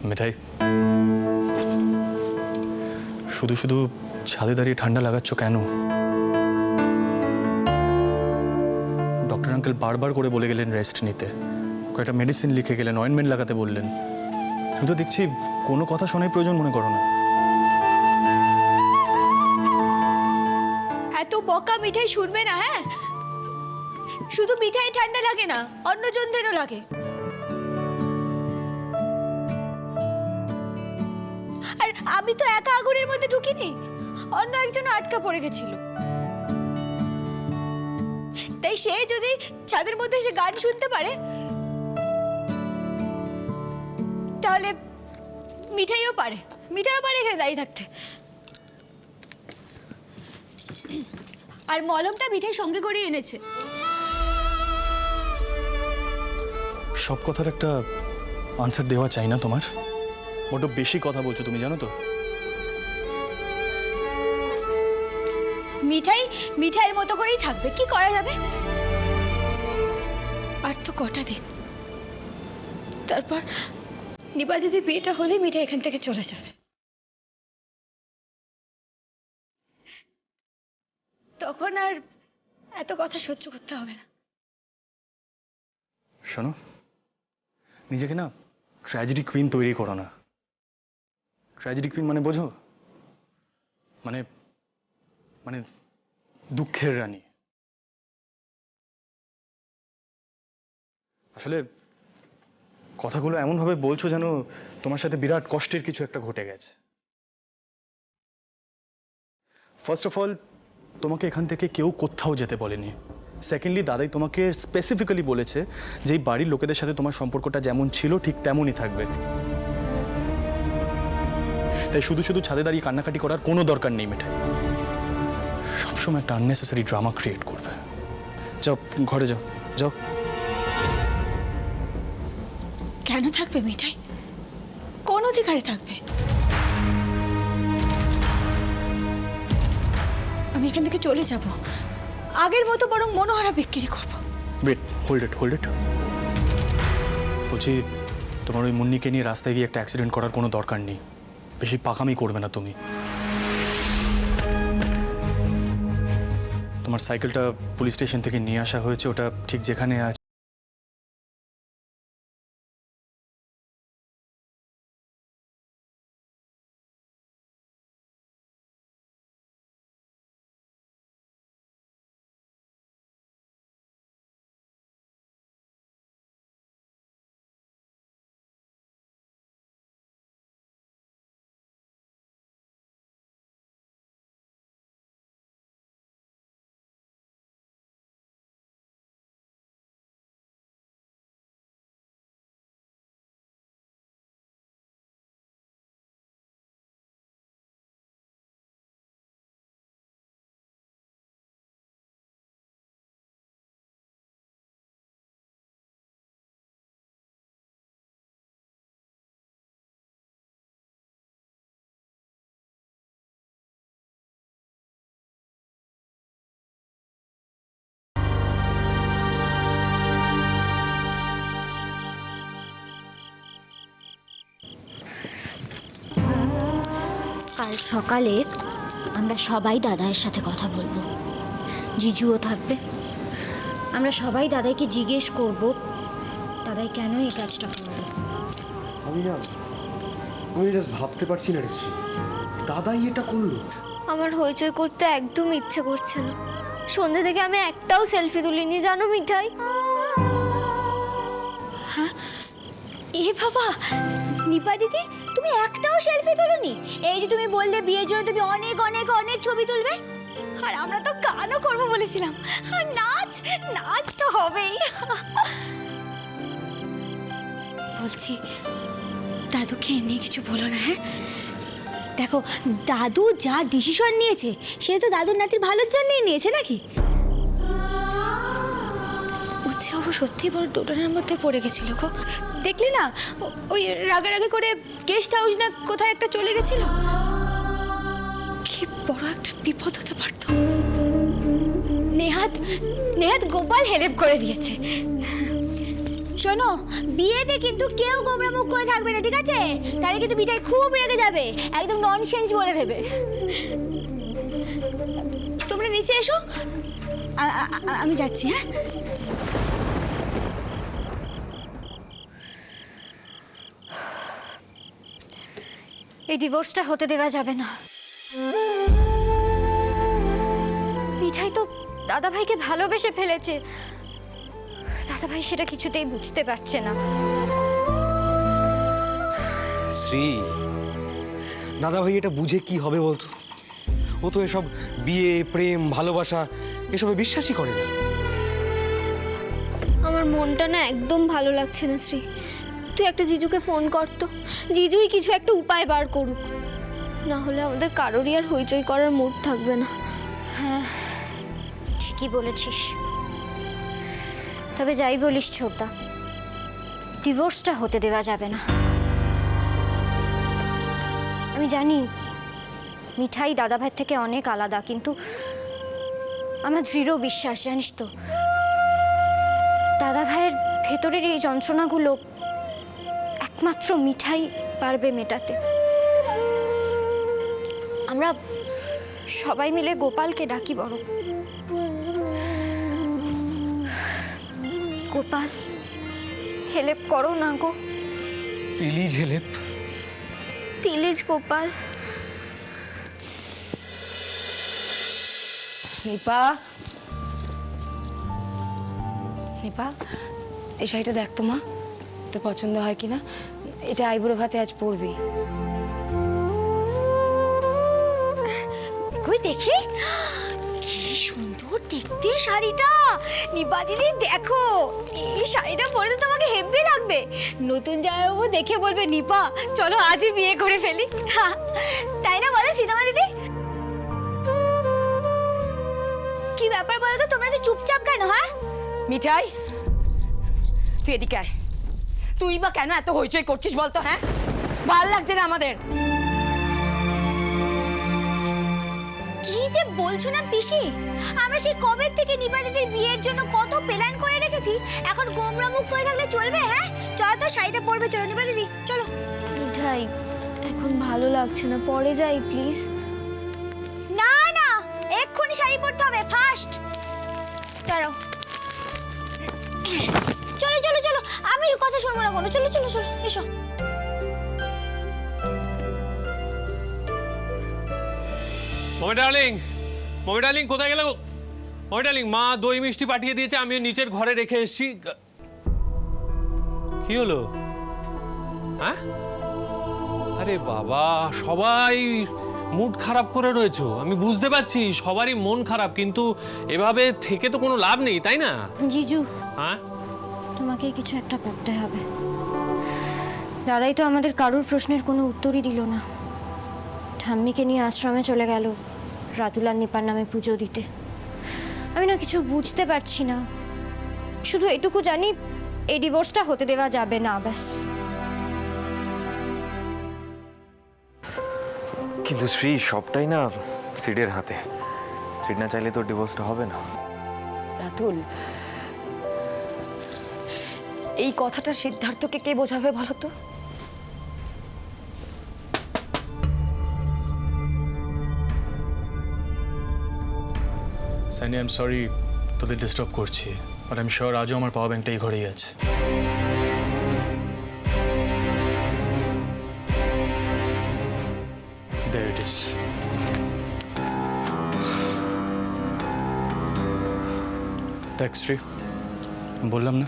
মিঠাই, শুধু শুধু ছাদে দাঁড়িয়ে ঠান্ডা লাগাচ্ছ কেন? ডক্টর আঙ্কেল বারবার করে বলে গেলেন রেস্ট নিতে, কয়েকটা মেডিসিন লিখে গেলেন, অয়েন্টমেন্ট লাগাতে বললেন। তুমি তো দেখছি কোনো কথা শোনার প্রয়োজন মনে করো না। এত বকা মিঠাই শুনবে না। হ্যাঁ, শুধু মিঠাই ঠান্ডা লাগে না, অন্যজনদেরও লাগে। আর আমি তো একা আগুনের মধ্যে ঢুকিনি, অন্য একজন আটকা পড়ে গেছিল। তাই সে যদি ছাদের মধ্যে এসে গান শুনতে পারে, তাহলে মিঠাইও পারে এখানে দাঁড়িয়ে থাকতে। আর মলমটা মিঠাই সঙ্গে করে এনেছে। সব কথার একটা আনসার দেওয়া চাই না তোমার? বড্ড বেশি কথা বলছো তুমি, জানো তো? মিঠাইয়ের মতো করেই থাকবে, কি করা যাবে? আর তো কটা দিন, তারপর নিপা দিদি বিয়েটা হলে মিঠাই এখান থেকে চলে যাবে। তখন আর এত কথা সহ্য করতে হবে না। শোনো, নিজেকে না ট্র্যাজেডি কুইন তৈরি করো না। ট্র্যাজেডি কুইন মানে বোঝো? মানে মানে দুঃখের রানী। আসলে কথাগুলো এমনভাবে বলছো যেন তোমার সাথে বিরাট কষ্টের কিছু একটা ঘটে গেছে। ফার্স্ট অফ অল, তোমাকে এখান থেকে কেউ কোথাও যেতে বলেনি। সেকেন্ডলি, দাদাই তোমাকে স্পেসিফিক্যালি বলেছে যে এই বাড়ির লোকেদের সাথে তোমার সম্পর্কটা যেমন ছিল ঠিক তেমনই থাকবে। তাই শুধু শুধু ছাদে দাঁড়িয়ে কান্নাকাটি করার কোনো দরকার নেই মিঠাই। সবসময় একটা আননেসেসারি ড্রামা ক্রিয়েট করবে। যাও, ঘরে যাও, যাও। কেন থাকবে মিঠাই? কোন অধিকারে থাকবে? আমি এখান থেকে চলে যাব, আগের মতো বরং মনোহারা বিক্রি করব। Wait, hold it. বলছি, তোমার ওই মুন্নিকে নিয়ে রাস্তায় গিয়ে একটা অ্যাক্সিডেন্ট করার কোনো দরকার নেই। বেশি পাকামি করবে না তুমি। তোমার সাইকেলটা পুলিশ স্টেশন থেকে নিয়ে আসা হয়েছে, ওটা ঠিক যেখানে আছে। কাল সকালে আমরা সবাই দাদাইয়ের সাথে কথা বলবো, জিজুও থাকবে। আমরা সবাই দাদাইকে জিজ্ঞেস করব দাদাই কেন এই কাজটা করলো। আমি জাস্ট ভাবতে পারছি না রেস্ট্রি, দাদাই এটা করলো। আমার হইচই করতে একদম ইচ্ছে করছে না। সন্ধ্যে থেকে আমি একটাও সেলফি তুলিনি, জানো মিঠাই। হ্যাঁ, এ বাবা, নিপা দিদি তুমি একটাও সেলফি তোলোনি? এই যে তুমি বললে বিয়ের জন্য তুমি অনেক অনেক অনেক ছবি তুলবে, আর আমরা তো গানও করবো বলেছিলাম, আর নাচ তো হবেই। বলছি, দাদুকে এমনি কিছু বলো না। হ্যাঁ, দেখো দাদু যা ডিসিশন নিয়েছে সে তো দাদুর নাতির ভালোর জন্যই নিয়েছে নাকি? উৎসাহ সত্যি বড় দোটানার মধ্যে পড়ে গেছিল গো। দেখলি না, ওই রাগারাগি করে গেস্ট হাউস না কোথায় একটা চলে গেছিল। কি বড় একটা বিপদ হতে পারত। নেহাত গোপাল হেল্প করে দিয়েছে। শোনো, বিয়েতে কিন্তু কেউ গোমরা মুখ করে থাকবে না, ঠিক আছে? তাহলে কিন্তু মিঠাই খুব রেগে যাবে, একদম ননসেন্স বলে দেবে। তোমরা নিচে এসো, আমি যাচ্ছি। হ্যাঁ, এই ডিভোর্সটা হতে দেওয়া যাবে না। মিঠাই তো দাদাভাইকে ভালোবেসে ফেলেছে, দাদাভাই সেটা কিছুতেই বুঝতে পারছে না। শ্রী, দাদা ভাই এটা বুঝে কি হবে বলতো? ও তো এসব বিয়ে, প্রেম, ভালোবাসা এসবে বিশ্বাসই করে না। আমার মনটা না একদম ভালো লাগছে না শ্রী। তুই একটা জিজুকে ফোন কর তো, জিজুই কিছু একটা উপায় বার করুক, না হলে আমাদের কারোরই আর হইচই করার মুড থাকবে না। হ্যাঁ, ঠিকই বলেছিস। তবে যাই বলিস ছোটদা, ডিভোর্সটা হতে দেওয়া যাবে না। আমি জানি মিঠাই দাদাভাইয়ের থেকে অনেক আলাদা, কিন্তু আমার দৃঢ় বিশ্বাস, জানিস তো, দাদাভাইয়ের ভেতরের এই যন্ত্রণাগুলো একমাত্র মিঠাই পারবে মেটাতে। আমরা সবাই মিলে গোপালকে ডাকি বড়। গোপাল, হেল্প করো না গো। Please help. Please Gopal. Nipa, Nipa, এই শাড়িটা দেখ তো মা, তোর পছন্দ হয় কিনা। এটা আইবুড়ো ভাতে আজ পরবি। কই দেখি, কি সুন্দর দেখতে শাড়িটা। নিপা দিদি দেখো, এই শাড়িটা পরে তো তোমাকে হেব্বি লাগবে। নতুন জামাইবাবু দেখে বলবে নিপা চলো আজই বিয়ে করে ফেলি। তাই না বলো সীতামা দিদি? কি ব্যাপার বলো তো, তোমরা তো চুপচাপ কেন? হ্যাঁ মিঠাই, তুই এদিকে আয়। তুই বা কেন এত হইচই করছিস বলতো? হ্যাঁ, ভাল লাগছে না আমাদের। কি যে বলছো না পিসি, আমরা সেই কবে থেকে নিপা দিদির বিয়ের জন্য কত প্ল্যান করে রেখেছি, এখন গোমরা মুখ করে থাকলে চলবে? হ্যাঁ চলো তো, শাড়িটা পরবে, চলো নিপা দিদি চলো। মিঠাই, এখন ভালো লাগছে না, পরে যাই প্লিজ। না না, এক্ষুনি শাড়ি পরতে হবে, ফার্স্ট। চলো চলো চলো চলো, আমি কথা শুনবো না কোনো, চলো চলো চলো এসো। মমি ডার্লিং, মমি ডার্লিং কোথায় গেল? মমি ডার্লিং, মা দই মিষ্টি পাঠিয়ে দিয়েছে, আমি নিচের ঘরে রেখে এসেছি। কি হলো? হ্যাঁ, আরে বাবা, সবাই মুড খারাপ করে রয়েছো, আমি বুঝতে পারছি, সবারই মন খারাপ, কিন্তু এভাবে থেকে তো কোনো লাভ নেই, তাই না? জিজু, হ্যাঁ, তোমাকে কিছু একটা করতে হবে। দাদাই তো আমাদের কারোর প্রশ্নের কোনো উত্তরই দিল না। ঠাম্মিকে নিয়ে আশ্রমে চলে গেল রাতুল আর নিপার নামে পুজো দিতে। আমি না কিছু বুঝতে পারছি না, শুধু এটুকু জানি এই ডিভোর্সটা হতে দেওয়া যাবে না, ব্যাস। কিন্তু শ্রী, সবটাই না সিডের হাতে। সিড না চাইলে তো ডিভোর্সটা হবে না। রাতুল, এই কথাটা সিদ্ধার্থকে কে বোঝাবে বলো তো? সানি, আই এম সরি তোদের ডিস্টার্ব করছি, বাট আই এম শিওর আজও আমার পাওয়ার ব্যাংকটা এই ঘরেই আছে। There it is. দেখ শ্রী, বললাম না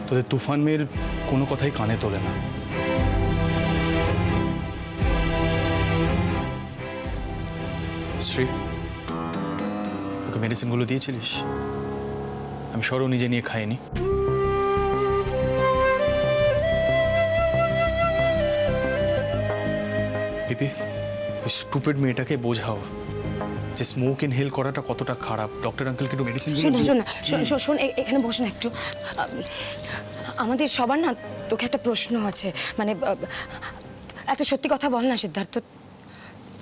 তোদের তুফান মেয়ের কোনো কথাই কানে তোলে না। শ্রী, ওকে মেডিসিনগুলো দিয়েছিলিস? আমি সরও নিজে নিয়ে খাইনি। পিপি, ওই স্টুপিড মেয়েটাকে বোঝাও যে স্মোক ইনহেল করাটা কতটা খারাপ। ডক্টর আঙ্কেলকে একটু মেডিসিন শোন শোন, এখানে বস না একটু। আমাদের সবার না তোকে একটা প্রশ্ন আছে, মানে একটা সত্যি কথা বল না সিদ্ধার্থ,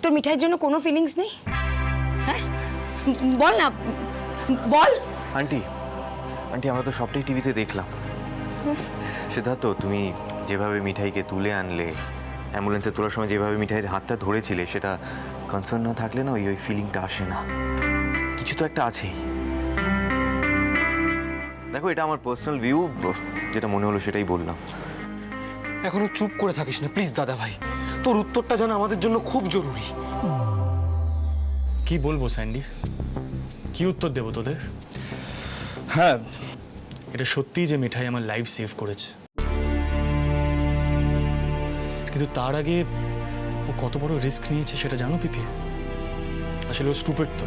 তোর মিঠাইয়ের জন্য কোনো ফিলিংস নেই? হ্যাঁ বল না, বল। আন্টি, আন্টি আমরা তো সবটাই টিভিতে দেখলাম। সিদ্ধার্থ, তুমি যেভাবে মিঠাইকে তুলে আনলে, অ্যাম্বুলেন্সে তোলার সময় যেভাবে মিঠাইয়ের হাতটা ধরেছিলে, সেটা কনসার্ন না থাকলে না ওই ফিলিংটা আসে না। কিছু তো একটা আছেই। দেখো, এটা আমার পার্সোনাল ভিউ, যেটা মনে হলো সেটাই বললাম। এখনো চুপ করে থাকিস না প্লিজ দাদা ভাই, তোর উত্তরটা জানা আমাদের জন্য খুব জরুরি। কি বলবো স্যান্ডি, কি উত্তর দেবো তোদের? হ্যাঁ, এটা সত্যিই যে মিঠাই আমার লাইফ সেভ করেছে, কিন্তু তার আগে ও কত বড় রিস্ক নিয়েছে সেটা জানো পিপি? আসলে ও স্টুপিড তো।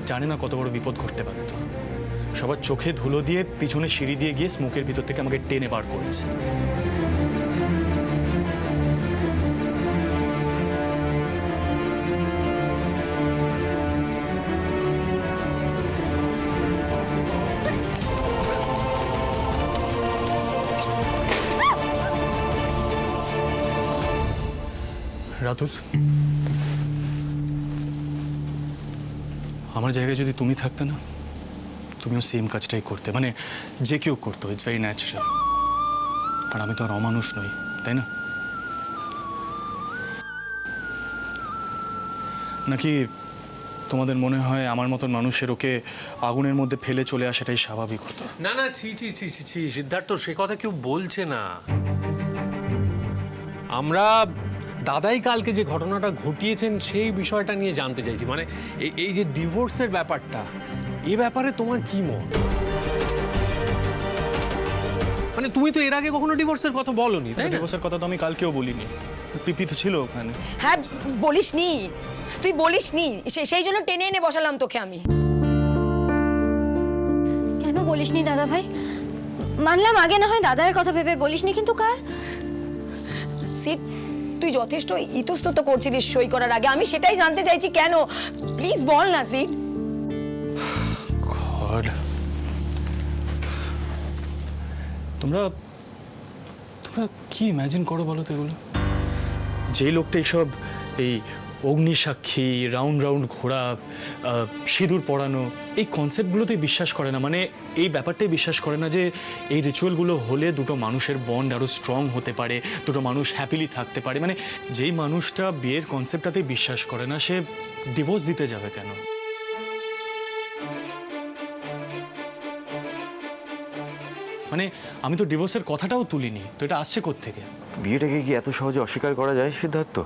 জানে না কত বড় বিপদ ঘটতে পারত। সবার চোখে ধুলো দিয়ে পিছনে সিঁড়ি দিয়ে গিয়ে স্মোকের ভিতর থেকে আমাকে টেনে বার করেছে। রাতুল, আমার জায়গায় যদি তুমি থাকতে না, তুমিও সেম কাজটাই করতে, মানে যে কেউ করতো। It's very natural. আর আমি তো আর অমানুষ নই, তাই না? নাকি তোমাদের মনে হয় আমার মতন মানুষের ওকে আগুনের মধ্যে ফেলে চলে আসাটাই স্বাভাবিক হতো? না না, ছি ছি ছি ছি ছি সিদ্ধার্থ, সে কথা কেউ বলছে না। আমরা দাদাই কালকে যে ঘটনাটা ঘটিয়েছেন সেই বিষয়টা নিয়ে জানতে চাইছি, মানে এই যে ডিভোর্সের ব্যাপারটা, এ ব্যাপারে তোমার কি মত? মানে তুমি তো এর আগে কখনো ডিভোর্সের কথা বলনি, তাই না? ডিভোর্সের কথা তো আমি কালকেও বলিনি, পিপি তো ছিল ওখানে। হ্যাঁ, বলিসনি, তুই বলিসনি, সেই জন্য টেনে এনে বসালাম তোকে আমি। কেন বলিসনি দাদা ভাই? মানলাম আগে না হয় দাদার কথা ভেবে বলিসনি, কিন্তু কাল সিট, তুই যথেষ্ট ইতস্তত করছিলিস সই করার আগে। আমি সেটাই জানতে চাইছি কেন। প্লিজ বল না সিট। গড, তোমরা তোমরা কি ইম্যাজিন করো বলো তো এগুলো? যে লোকটা এইসব এই অগ্নিসাক্ষী, রাউন্ড রাউন্ড ঘোরা, সিঁদুর পরানো, এই কনসেপ্টগুলোতেই বিশ্বাস করে না, মানে এই ব্যাপারটাই বিশ্বাস করে না যে এই রিচুয়ালগুলো হলে দুটো মানুষের বন্ড আরও স্ট্রং হতে পারে, দুটো মানুষ হ্যাপিলি থাকতে পারে। মানে যেই মানুষটা বিয়ের কনসেপ্টটাতেই বিশ্বাস করে না, সে ডিভোর্স দিতে যাবে কেন? মানে আমি তো ডিভোর্সের কথাটাও তুলিনি, তো এটা আসছে কোত্থেকে? বিয়েটাকে কি এত সহজে অস্বীকার করা যায় সিদ্ধার্থ?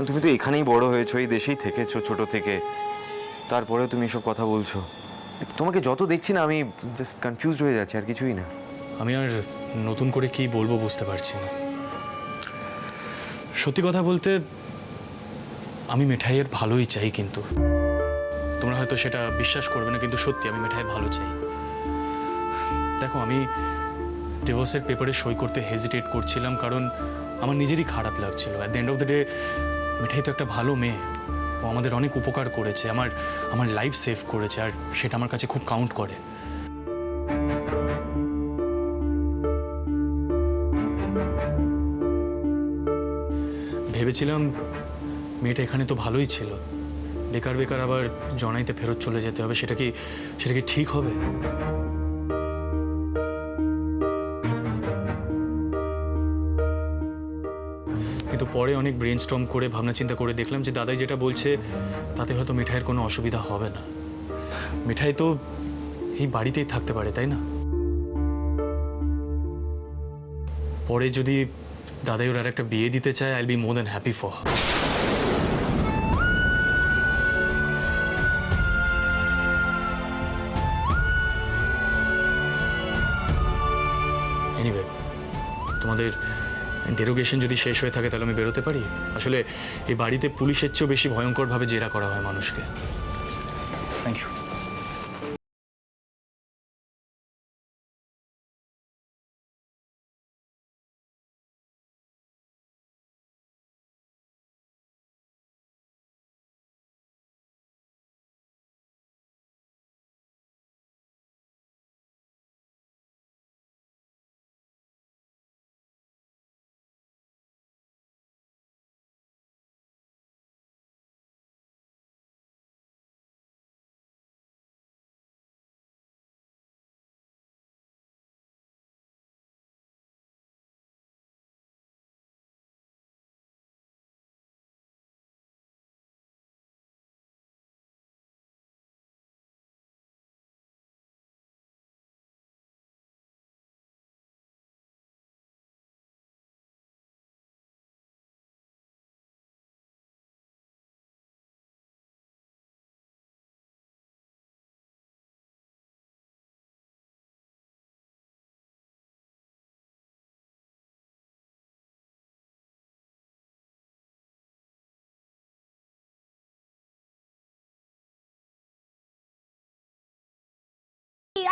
তুমি তো এখানেই বড় হয়েছো, এই দেশেই থেকেছো ছোট থেকে, তারপরেও তুমি এসব কথা বলছো। তোমাকে যত দেখছি না, আমি জাস্ট কনফিউজড হয়ে যাচ্ছি, আর কিছুই না। আমি আর নতুন করে কি বলবো বুঝতে পারছি না। সত্যি কথা বলতে আমি মিঠাইয়ের ভালোই চাই, কিন্তু তোমরা হয়তো সেটা বিশ্বাস করবে না, কিন্তু সত্যি আমি মিঠাইয়ের ভালো চাই। দেখো, আমি ডিভোর্সের পেপারে সই করতে হেজিটেট করছিলাম কারণ আমার নিজেরই খারাপ লাগছিল। At the end of the day Mithai তো একটা ভালো মেয়ে, ও আমাদের অনেক উপকার করেছে, আমার লাইফ সেভ করেছে, আর সেটা আমার কাছে খুব কাউন্ট করে। ভেবেছিলাম মেয়েটা এখানে তো ভালোই ছিল, বেকার বেকার আবার জনাইতে ফেরত চলে যেতে হবে, সেটা কি ঠিক হবে? কিন্তু পরে অনেক ব্রেনস্টর্ম করে ভাবনা চিন্তা করে দেখলাম যে দাদাই যেটা বলছে তাতে হয়তো মিঠাইয়ের কোনো অসুবিধা হবে না। মিঠাই তো এই বাড়িতেই থাকতে পারে, তাই না? পরে যদি দাদাই ওর আর একটা বিয়ে দিতে চায়, I will be more than happy for her. Anyway, তোমাদের ইন্টারোগেশন যদি শেষ হয়ে থাকে তাহলে আমি বেরোতে পারি। আসলে এই বাড়িতে পুলিশের চেয়েও বেশি ভয়ঙ্করভাবে জেরা করা হয় মানুষকে। Thank you.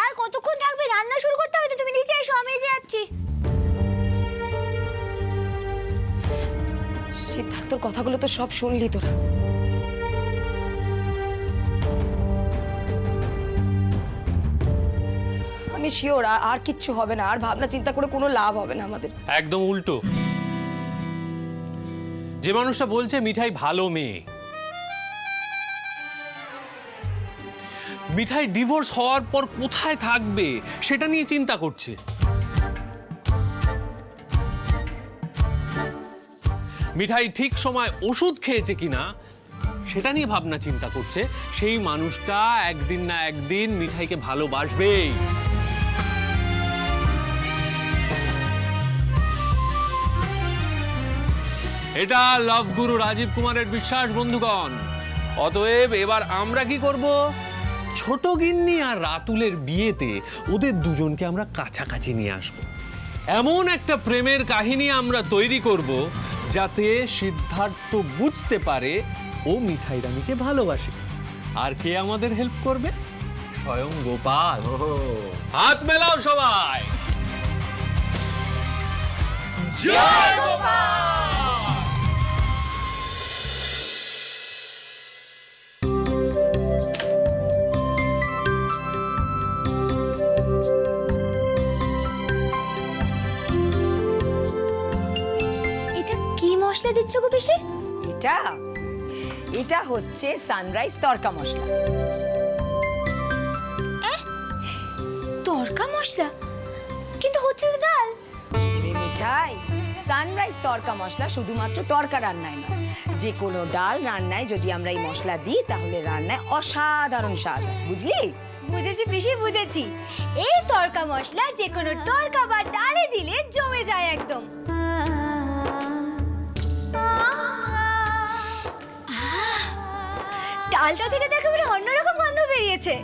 আর কতক্ষণ থাকবে? রান্না শুরু করতে হবে তো। তুমি নিচে এসো, আমি নিচে যাচ্ছি। সিদ্ধার্থর কথাগুলো তো সব শুনলি তোরা। আমি শিওর আর কিচ্ছু হবে না, আর ভাবনা চিন্তা করে কোনো লাভ হবে না আমাদের। একদম উল্টো। যে মানুষটা বলছে মিঠাই ভালো মেয়ে, মিঠাই ডিভোর্স হওয়ার পর কোথায় থাকবে সেটা নিয়ে চিন্তা করছে। মিঠাই ঠিক সময় ওষুধ খেয়েছে কিনা সেটা নিয়ে ভাবনা চিন্তা করছে, সেই মানুষটা একদিন না একদিন মিঠাইকে ভালোবাসবেই। এটা লাভ গুরু রাজীব কুমারের বিশ্বাস বন্ধুগণ। অতএব এবার আমরা কি করব? ছোট গিন্নি আর রাতুলের বিয়েতে ওদের দুজনকে আমরা কাছাকাছি নিয়ে আসব। এমন একটা প্রেমের কাহিনী আমরা তৈরি করব যাতে সিদ্ধার্থ বুঝতে পারে ও মিঠাই রানীকে ভালোবাসে। আর কে আমাদের হেল্প করবে? স্বয়ং গোপাল। হাত মেলাও সবাই। জয় গোপাল। এটা কি মশলা দিচ্ছ গো পিসি? এটা এটা হচ্ছে সানরাইজ তড়কা মশলা। তড়কা মশলা? কিন্তু হচ্ছে তো ডাল। রে মিঠাই, সানরাইজ তড়কা মশলা শুধুমাত্র তড়কা রান্নায় নয়, যে কোনো ডাল রান্নায় যদি আমরা এই মশলা দিই তাহলে রান্নায় অসাধারণ স্বাদ হয়, বুঝলি? বুঝেছি পিসি, বুঝেছি। এই তড়কা মশলা যে কোনো তড়কা বা ডালে দিলে জমে যায় একদম। ডালটা থেকে দেখো একটা অন্যরকম গন্ধ বেরিয়েছে।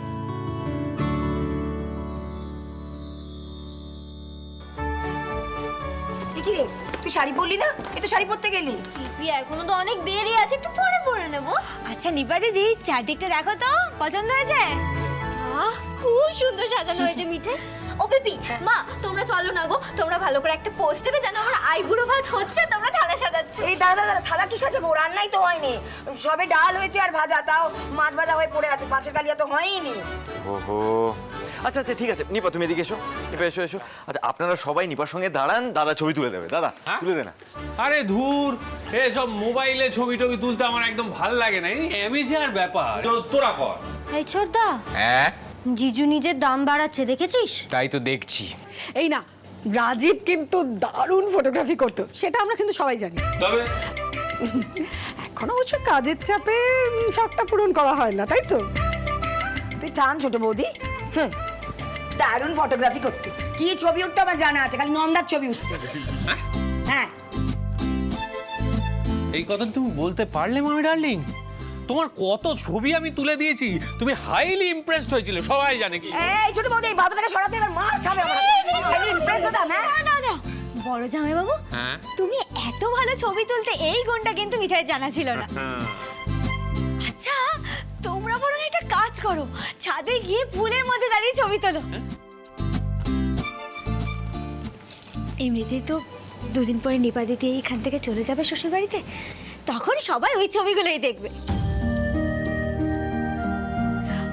কি রে, তুই শাড়ি পরলি না? এই তো শাড়ি পরতে গেলি। পিপি এখনো তো অনেক দেরি আছে, একটু পরে পরে নেব। আচ্ছা নিপা দিদি, চারদিকটা দেখো তো, পছন্দ হয়েছে? খুব সুন্দর সাজানো হয়েছে মিঠাই। ও পিপি, মা তোমরা চলো না গো, তোমরা ভালো করে একটা পোস্ট দেবে যেন আমার আইবুড়ো ভাত হচ্ছে, তোমরা থালা সাজাচ্ছ। এই দাদা দাদা, থালা কি সাজাবো? রান্নাই তো হয়নি, সবে ডাল হয়েছে আর ভাজা, তাও মাছ ভাজা হয়ে পড়ে আছে, মাছের কালিয়া তো হয়নি। ওহো, আচ্ছা আচ্ছা ঠিক আছে, নিপা তুমি এদিকে এসো। নিপা এসো এসো। আচ্ছা আপনারা সবাই নিপার সঙ্গে দাঁড়ান, দাদা ছবি তুলে দেবে। দাদা তুলে দে না। আরে ধুর, এসব মোবাইলে ছবি টবি তুলতে আমার একদম ভাল লাগে না। এই অ্যামেচার ব্যাপার, তোরা কর। এই ছোটদা, হ্যাঁ জিজু নিজের দাম বাড়াচ্ছে, দেখেছিস? তাই তো দেখছি। এই না, রাজীব কিন্তু দারুণ ফটোগ্রাফি করতো, সেটা আমরা কিন্তু সবাই জানি। তবে এখন অবশ্য কাজের চাপে শখটা পূরণ করা হয় না, তাই তো? তুই থাম ছোট বৌদি। দারুণ ফটোগ্রাফি করতে, কি ছবি উঠতো আমার জানা আছে, খালি নন্দার ছবি উঠতো। হ্যাঁ, এই কথা তুমি বলতে পারলে মামি ডার্লিং? তোমার কত ছবি আমি তুলে দিয়েছি, তুমি হাইলি ইমপ্রেসড হয়েছিলে, সবাই জানে কি। এই ছোট বৌদি, এই বাদলাকে সরাতে এবার মার খাবে আমরা। ইমপ্রেস হতাম, হ্যাঁ? বড় জামাই বাবু, হ্যাঁ তুমি এত ভালো ছবি তুলতে, এই গুণটা কিন্তু মিঠাই জানা ছিল না। আচ্ছা তোমরা বরং একটা কাজ করো, ছাদে গিয়ে ফুলের মধ্যে দাঁড়িয়ে ছবি তোলো। এমনিতেই তো দুদিন পরে নিপা দিদি এইখান থেকে চলে যাবে শ্বশুর বাড়িতে, তখন সবাই ওই ছবিগুলোই দেখবে।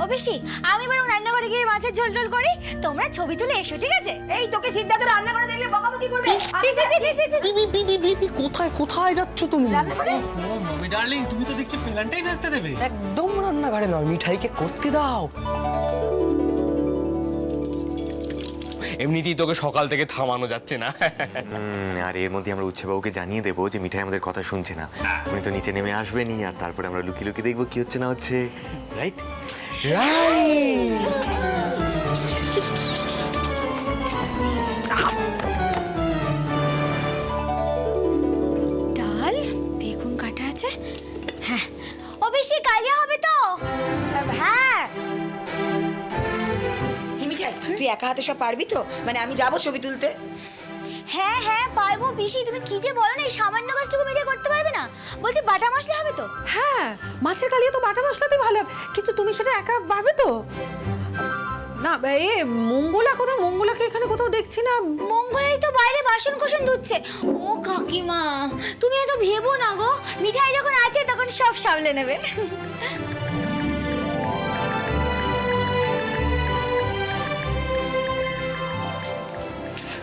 ও বেশি, আমি বরং রান্নাঘরে গিয়ে মাছের ঝোল টোল করি, তোমরা ছবি তুলে এসো, ঠিক আছে? এই তোকে সিদ্ধার্থ রান্না করে দেখলে বকাবকি করবে। কোথায় কোথায় যাচ্ছ তুমি? রান্নাঘরে ও মামি ডার্লিং, তুমি তো দেখছি প্ল্যানটাই ভেস্তে দেবে। একদম রান্নাঘরে নয়, মিঠাইকে করতে দাও। এমনিতেই তোকে সকাল থেকে থামানো যাচ্ছে না। আর এর মধ্যে আমরা উচ্ছেবাবুকে জানিয়ে দেবো যে মিঠাই আমাদের কথা শুনছে না। উনি তো নিচে নেমে আসবেনি, আর তারপরে আমরা লুকিয়ে লুকিয়ে দেখবো কি হচ্ছে না হচ্ছে, রাইট? ডাল, বেগুন কাটা আছে। হ্যাঁ, ও বেশি কালিয়া হবে তো? হ্যাঁ। মিঠাই, তুই একা হাতে সব পারবি তো? মানে আমি যাবো ছবি তুলতে। হ্যাঁ হ্যাঁ পারবো পিসি, তুমি কি যে বলো না, এই সামান্য কাজটুকু মিলে করতে পারবে না? বলছি বাটা মশলা হবে তো? হ্যাঁ, মাছের কালিয়া তো বাটা মশলাতেই ভালো, কিন্তু তুমি সেটা একা পারবে তো? না এ মঙ্গলা কোথাও, মঙ্গলাকে এখানে কোথাও দেখছি না। মঙ্গলাই তো বাইরে বাসন কোসন ধুচ্ছে। ও কাকিমা, তুমি এত ভেবো না গো, মিঠাই যখন আছে তখন সব সামলে নেবে।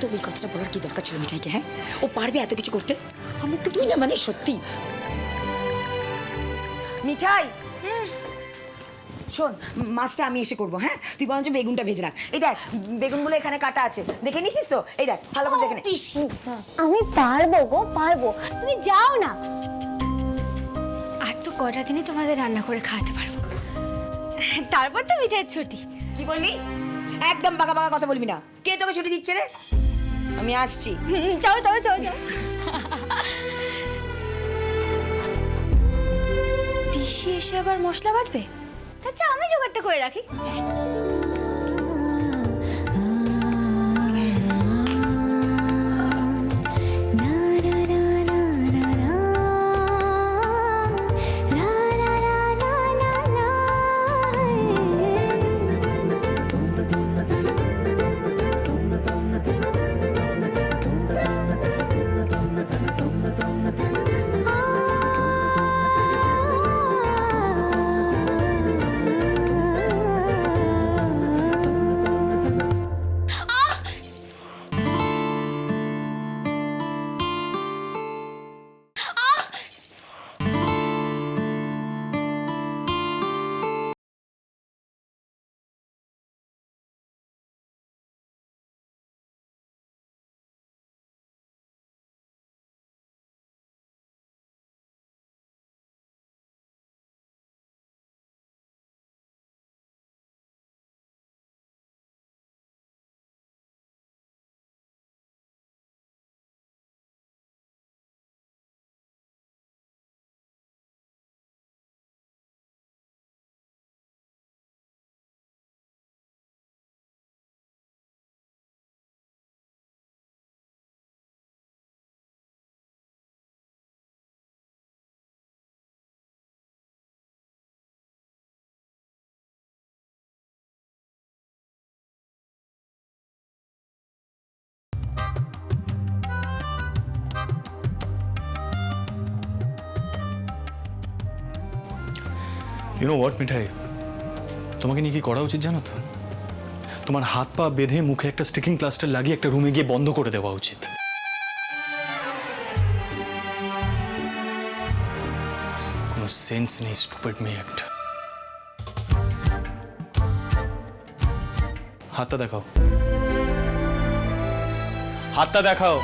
তো এই কথাটা বলার কি দরকার ছিল মিঠাইকে? হ্যাঁ, ও পারবে এত কিছু করতে? আমি তো তুই না মানে সত্যি। মিঠাই শোন, মাছটা আমি এসে করবো। হ্যাঁ, তুই বরঞ্চ বেগুনটা ভেজে রাখ। এই দেখ বেগুনগুলো এখানে কাটা আছে, দেখে নিছিস তো? এই দেখ ভালো করে দেখে নে। পিসি, আমি পারবো গো, পারবো। তুমি যাও না। আর তো কটা দিনই তোমাদের রান্না করে খাওয়াতে পারবো, তারপর তো মিঠাইয়ের ছুটি। কি বললি? একদম বাঁকা বাঁকা কথা বলবি না। কে তোকে ছুটি দিচ্ছে রে? আমি আসছি। যাও যাও যাও যাও। পিসি এসে আবার মশলা বাটবে? আচ্ছা, আমি জোগাড়টা করে রাখি। ইউ নো হোয়াট মিঠাই, তোমাকে নিয়ে কি করা উচিত জানো তো? তোমার হাত পা বেঁধে মুখে একটা স্টিকিং প্লাস্টার লাগিয়ে একটা রুমে গিয়ে বন্ধ করে দেওয়া উচিত। কোনো সেন্স নেই, স্টুপিড মেয়ে একটা। হাতটা দেখাও, হাতটা দেখাও।